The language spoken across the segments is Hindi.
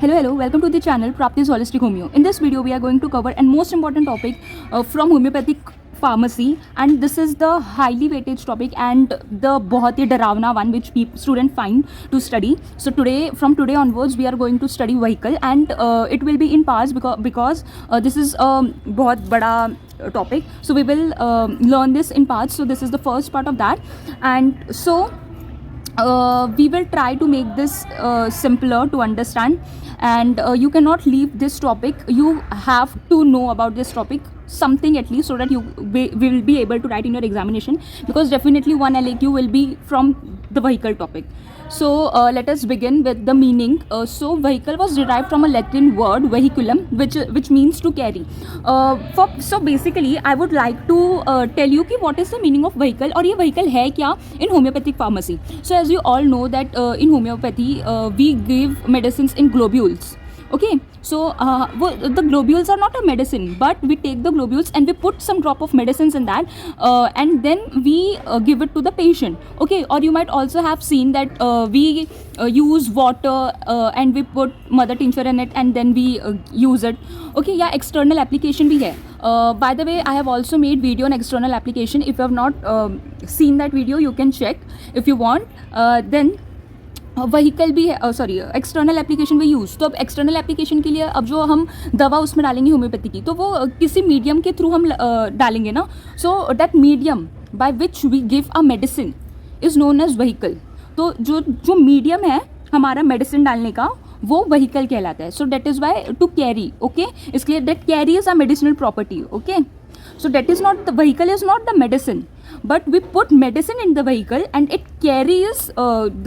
Hello, welcome to the channel Prapti's Holistic Homeo. In this video, we are going to cover a most important topic from homeopathic pharmacy, and this is the highly weightage topic and the बहुत ही डरावना one which student find to study. So from today onwards, we are going to study vehicle, and it will be in parts because this is बहुत बड़ा topic. So we will learn this in parts. So this is the first part of that, and so we will try to make this simpler to understand, and you cannot leave this topic. You have to know about this topic something at least, so that you will be able to write in your examination, because definitely one LAQ will be from the vehicle topic. So let us begin with the meaning. So vehicle was derived from a Latin word vehiculum, which means to carry. So basically I would like to tell you कि what is the meaning of vehicle, और ये vehicle है क्या in homeopathic pharmacy. So as you all know that in homeopathy we give medicines in globules. Okay, so the globules are not a medicine, but we take the globules and we put some drop of medicines in that, and then we give it to the patient. Okay, or you might also have seen that we use water and we put mother tincture in it, and then we use it. Okay, yeah, external application bhi hai. By the way, I have also made video on external application. If you have not seen that video, you can check if you want. Then vehicle भी है, सॉरी एक्सटर्नल एप्लीकेशन भी यूज़. तो अब एक्सटर्नल एप्लीकेशन के लिए अब जो हम दवा उसमें डालेंगे होम्योपैथी की, तो वो किसी मीडियम के थ्रू हम डालेंगे ना. So that medium by which we give a medicine is known as vehicle. तो जो मीडियम है हमारा मेडिसिन डालने का, वो व्हीकल कहलाता है. So that is why to carry. Okay, इसलिए that carry is a medicinal property. Okay, so that is not the vehicle, is not the medicine, but we put medicine in the vehicle and it carries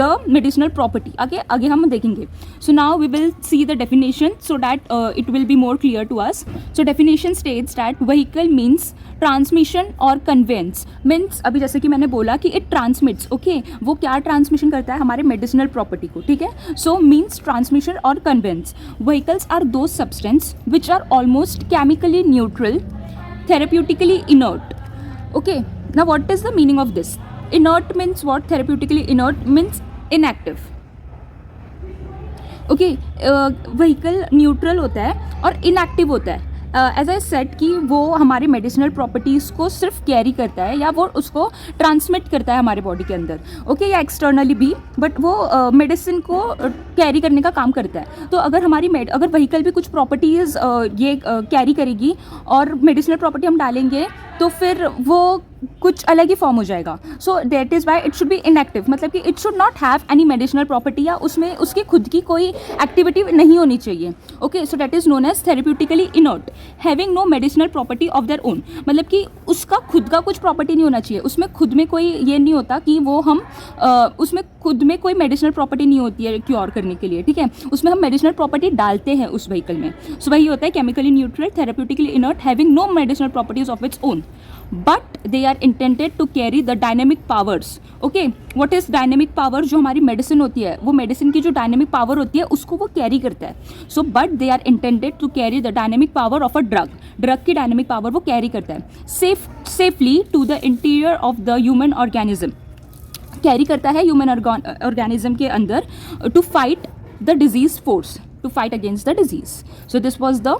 the medicinal property. आगे हम देखेंगे. So now we will see the definition so that it will be more clear to us. So definition states that vehicle means transmission or conveyance. Means अभी जैसे कि मैंने बोला कि it transmits. Okay, वो क्या transmission करता है हमारे medicinal property को, ठीक है. So means transmission or conveyance. Vehicles are those substance which are almost chemically neutral, therapeutically inert. Okay, now what is the meaning of this? Inert means what? Therapeutically inert means inactive. Okay, vehicle neutral होता है और inactive होता है. एज आई सेट कि वो हमारे मेडिसिनल प्रॉपर्टीज़ को सिर्फ कैरी करता है, या वो उसको ट्रांसमिट करता है हमारे बॉडी के अंदर. ओके, या एक्सटर्नली भी, बट वो मेडिसिन को कैरी करने का काम करता है. तो अगर हमारी अगर व्हीकल भी कुछ प्रॉपर्टीज़ ये कैरी करेगी और मेडिसिनल प्रॉपर्टी हम डालेंगे, तो फिर वो कुछ अलग ही फॉर्म हो जाएगा. सो that is why it should B inactive. मतलब कि it should not have any medicinal property, या उसमें उसकी खुद की कोई एक्टिविटी नहीं होनी चाहिए. Okay, so that is known as therapeutically inert, having no medicinal property of their own. मतलब कि उसका खुद का कुछ प्रॉपर्टी नहीं होना चाहिए, उसमें खुद में कोई ये नहीं होता कि वो हम उसमें खुद में कोई मेडिसिनल प्रॉपर्टी नहीं होती है क्योर करने के लिए, ठीक है. उसमें हम मेडिसिनल प्रॉपर्टी डालते हैं उस व्हीकल में. सो वही होता है chemically neutral, therapeutically inert, having no medicinal properties of its own, but they are intended to carry the dynamic powers. Okay, what is dynamic power? जो हमारी मेडिसिन होती है, वो मेडिसिन की जो डायनेमिक पावर होती है उसको वो कैरी करता है. So but they are intended to carry the dynamic power of a drug की डायनेमिक पावर वो कैरी करता है safely to the interior of the human organism. Carry करता है ह्यूमन ऑर्गेनिज्म के अंदर to fight the disease force, to fight against the disease. So this was the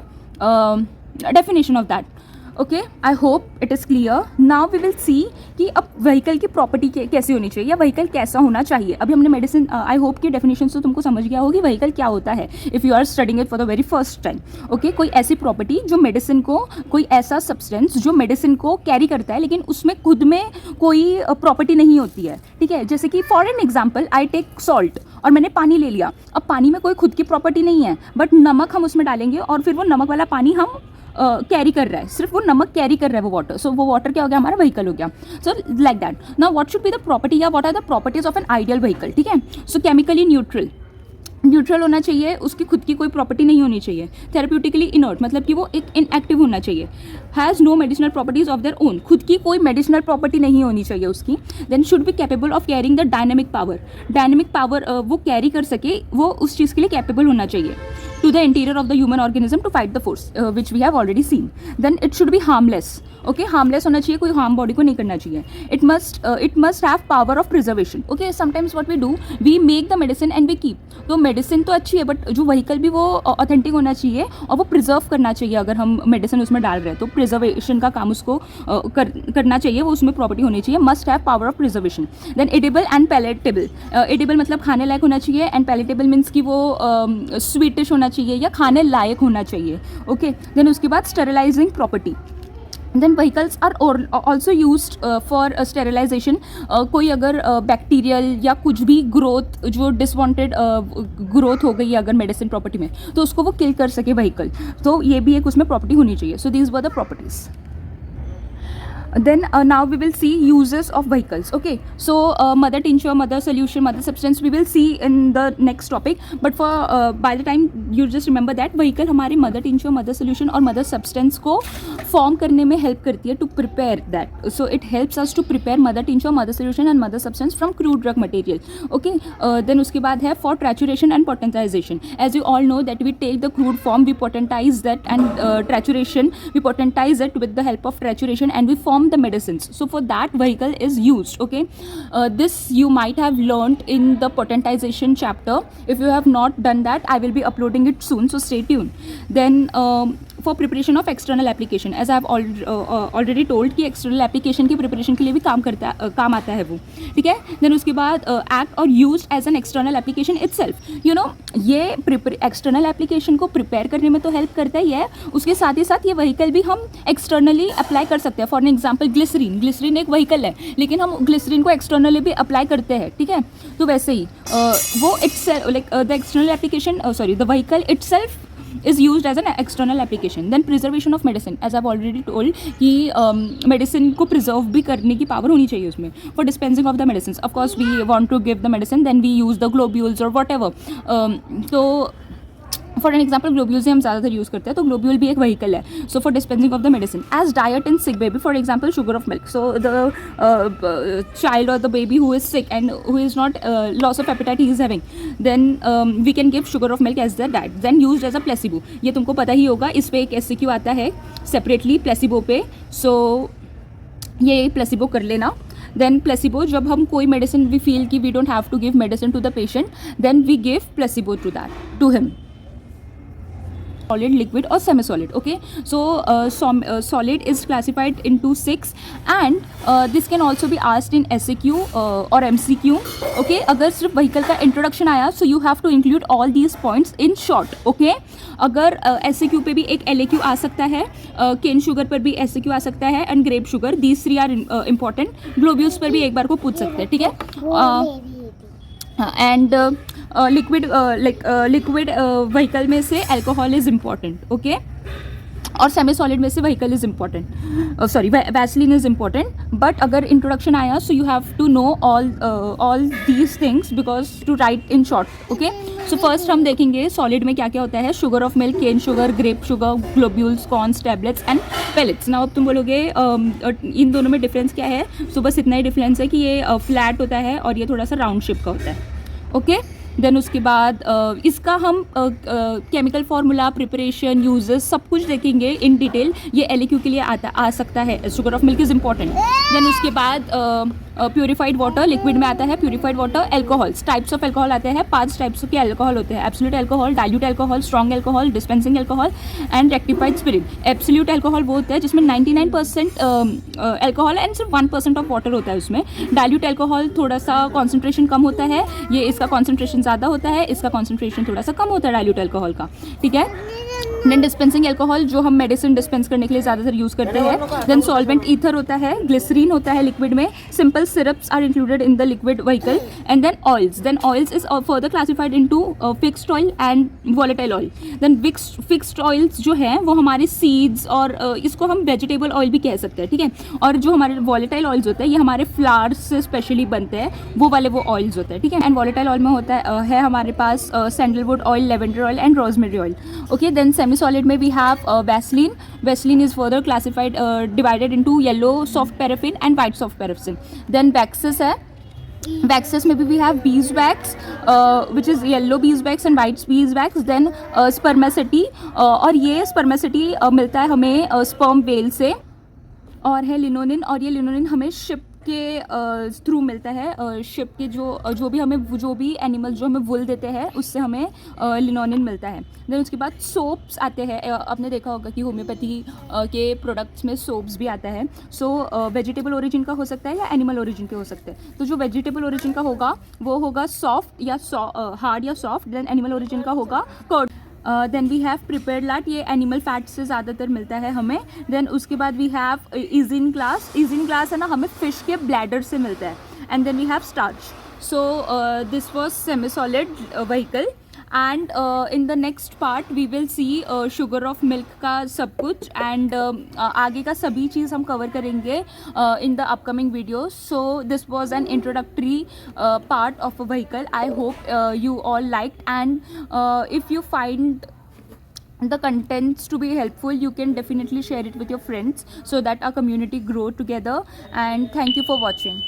definition of that. Okay, I hope it is clear. Now we will see कि अब व्हीकल की प्रॉपर्टी कैसे होनी चाहिए, या व्हीकल कैसा होना चाहिए. अभी हमने मेडिसिन, आई होप कि डेफिनेशन तो तुमको समझ गया होगी व्हीकल क्या होता है, if you are studying it for the very first time. Okay, कोई ऐसी प्रॉपर्टी जो मेडिसिन को, कोई ऐसा सब्सटेंस जो मेडिसिन को कैरी करता है लेकिन उसमें खुद में कोई प्रॉपर्टी नहीं होती है, ठीक है. जैसे कि for an example, I take salt और मैंने पानी ले लिया. अब पानी में कोई खुद की प्रॉपर्टी नहीं है, बट नमक हम उसमें डालेंगे और फिर वो नमक वाला पानी हम कैरी कर रहा है, सिर्फ वो नमक कैरी कर रहा है वो वाटर. सो वो वाटर क्या हो गया? हमारा व्हीकल हो गया. So like that. Now what should be the property, या what are the properties of an ideal vehicle, ठीक है. सो केमिकली न्यूट्रल होना चाहिए, उसकी खुद की कोई प्रॉपर्टी नहीं होनी चाहिए. थेरेप्यूटिकली इनर्ट मतलब कि वो एक इनएक्टिव होना चाहिए. Has no medicinal properties of their own, खुद की कोई मेडिसिनल प्रॉपर्टी नहीं होनी चाहिए उसकी. Then should be capable of carrying the dynamic power, वो कैरी कर सके, वो उस चीज़ के लिए कैपेबल होना चाहिए. To the interior of the human organism to fight the force which we have already seen. Then it should be harmless. Okay, harmless होना चाहिए, कोई हार्म बॉडी को नहीं करना चाहिए. It must have power of preservation. Okay, sometimes what we do, we make the medicine and we keep. तो मेडिसिन तो अच्छी है बट जो व्हीकल भी वो ऑथेंटिक होना चाहिए और वो प्रिजर्व करना चाहिए. अगर हम मेडिसिन उसमें डाल रहे हैं तो प्रिजर्वेशन का काम उसको करना चाहिए, वो उसमें प्रॉपर्टी होनी चाहिए. Must have power of preservation. Then edible and palatable. Edible मतलब खाने लायक होना चाहिए एंड पैलेटेबल मीन्स कि वो स्वीटिश होना चाहिए या खाने लायक होना चाहिए. ओके, देन उसके बाद sterilising property. Then vehicles are also used for sterilisation. कोई अगर बैक्टीरियल या कुछ भी ग्रोथ जो डिसवांटेड ग्रोथ हो गई है अगर मेडिसिन प्रॉपर्टी में, तो उसको वो किल कर सके व्हीकल. तो ये भी एक उसमें प्रॉपर्टी होनी चाहिए. So these were the properties. Then now we will see uses of vehicles. Okay, so mother tincture, mother solution, mother substance we will see in the next topic, but for by the time you just remember that vehicle हमारी mother tincture, mother solution और mother substance को form करने में help करती है to prepare that. So it helps us to prepare mother tincture, mother solution and mother substance from crude drug material. Okay, then उसके बाद है for trituration and potentization. As you all know that we take the crude form, we potentize that, and trituration, we potentize it with the help of trituration and we form the medicines. So for that vehicle is used. Okay, this you might have learned in the potentization chapter. If you have not done that, I will be uploading it soon, so stay tuned. Then for preparation of external application, as I have already told कि external application की preparation के लिए भी काम आता है वो. ठीक है. Then उसके बाद act or used as an external application itself. You know, ये external application को prepare करने में तो help करता ही है, उसके साथ ही साथ ये vehicle भी हम externally apply कर सकते हैं. For an example, ग्लिसरीन एक vehicle है, लेकिन हम ग्लिसरीन को externally भी apply करते हैं. ठीक है. तो वैसे ही वो itself, like the external application, the vehicle itself is used as an external application. Then preservation of medicine, as I've already told कि medicine को preserve भी करने की power होनी चाहिए उसमें. For dispensing of the medicines, of course we want to give the medicine, then we use the globules or whatever. तो फॉर एन एग्जाम्पल ग्लोब्यूल से हम ज़्यादातर यूज़ करते हैं, तो ग्लोब्यूल भी एक व्हीकल है. So for dispensing of the medicine as diet in sick baby, for example sugar of milk. So the child और the baby who is sick and who is not loss of appetite he is having, then we can give sugar of milk as the diet. Then use as a placebo. ये तुमको पता ही होगा, इस पर एक SCQ आता है सेपरेटली प्लेसिबो पे. सो ये प्लेसिबो कर लेना. देन प्लेसिबो, जब हम कोई मेडिसिन वी फील कि we don't have to give medicine to the patient, then we give placebo to that to him. Solid, liquid or semi-solid. Okay, so solid is classified into 6 and this can also be asked in SAQ or MCQ. Okay, अगर सिर्फ vehicle का introduction आया, so you have to include all these points in short. Okay, अगर SAQ पे भी एक LAQ आ सकता है, cane sugar पर भी SAQ आ सकता है and grape sugar, these 3 are important. Globules पर भी एक बार को पूछ सकते हैं. ठीक है. एंड लिक्विड व्हीकल में से अल्कोहल इज़ इम्पॉर्टेंट. ओके, और सेमी सॉलिड में से vehicle is important, sorry vaseline is important. But अगर इंट्रोडक्शन आया, so you have to know all these things because to write in short. Okay, so first हम देखेंगे सॉलिड में क्या क्या होता है. Sugar of milk, cane sugar, grape sugar, globules, corns, tablets and pellets. Now अब तुम बोलोगे इन दोनों में डिफरेंस क्या है. सो बस इतना ही डिफरेंस है कि ये फ्लैट होता है और ये थोड़ा सा राउंड शेप का होता है. ओके, देन उसके बाद इसका हम केमिकल फार्मूला, प्रिपरेशन, यूजेस सब कुछ देखेंगे इन डिटेल. ये LAQ के लिए आ सकता है. Sugar of milk is important. Then उसके बाद प्यूरिफाइड वाटर, लिक्विड में आता है purified water. Alcohols, types of alcohol आते हैं. 5 टाइप्स के एल्कोहल होते हैं. Absolute alcohol, dilute alcohol, strong alcohol, dispensing alcohol and rectified spirit. Absolute alcohol वो होता है जिसमें 99% एल्कोहल एंड सिर्फ 1% ऑफ वाटर होता है उसमें. डाइल्यूट एल्कोहल थोड़ा सा कॉन्सेंट्रेशन कम होता है, ये इसका कॉन्सेंट्रेशन ज़्यादा होता है, इसका कॉन्सेंट्रेशन थोड़ा सा कम होता है डाइल्यूट एल्कोहल का. ठीक है. देन डिस्पेंसिंग एल्कोहल जो हम मेडिसिन डिस्पेंस करने के लिए ज़्यादातर यूज़ करते हैं. देन सॉल्वेंट ईथर होता है, ग्लिसरीन होता है लिक्विड में, simple syrups are included in the liquid vehicle. And then oils. Then oils is further classified into fixed oil and volatile oil. Then fixed oils जो हैं वो हमारे सीड्स और इसको हम वेजिटेबल ऑयल भी कह सकते हैं. ठीक है. और जो हमारे वॉलेटाइल ऑयल्स होते हैं ये हमारे फ्लावर्स से स्पेशली बनते हैं, वो वाले वो ऑयल्स होते हैं. ठीक है. एंड वॉलेटाइल ऑयल में होता है हमारे पास sandalwood oil, lavender oil and rosemary oil. Okay. Then semi solid में we have vaseline. Vaseline is further classified divided into yellow soft paraffin and white soft paraffin. Then waxes है. वैक्सेस में भी we have beeswax which is yellow beeswax and white beeswax. Then spermaceti, और ये स्पर्मेसिटी मिलता है हमें स्पर्म वेल से. और है लिनोलिन, और ये लिनोलिन हमें शिप के थ्रू मिलता है। शिप के जो भी हमें जो भी एनिमल जो हमें वुल देते हैं उससे हमें लिनोलिन मिलता है। देन उसके बाद सोप्स आते हैं। आपने देखा होगा कि होम्योपैथी के प्रोडक्ट्स में सोप्स भी आता है। सो वेजिटेबल ओरिजिन का हो सकता है या एनिमल ओरिजिन के हो सकते हैं। तो जो वेजिटेबल ओरिजिन का होगा वो होगा सॉफ्ट या हार्ड या सॉफ्ट। देन एनिमल ओरिजिन का होगा curd. Then we have prepared lard, ये एनिमल फैट से ज़्यादातर मिलता है हमें। देन उसके बाद we have isinglass. Isinglass है ना, हमें फिश के ब्लैडर से मिलता है। And then we have starch. So this was semi solid vehicle. And in the next part we will see sugar of milk का सब कुछ, एंड आगे का सभी चीज़ हम कवर करेंगे in the upcoming video. So this was an introductory part of a vehicle. I hope you all liked, and if you find the contents to be helpful, you can definitely share it with your friends so that our community grow together. And thank you for watching.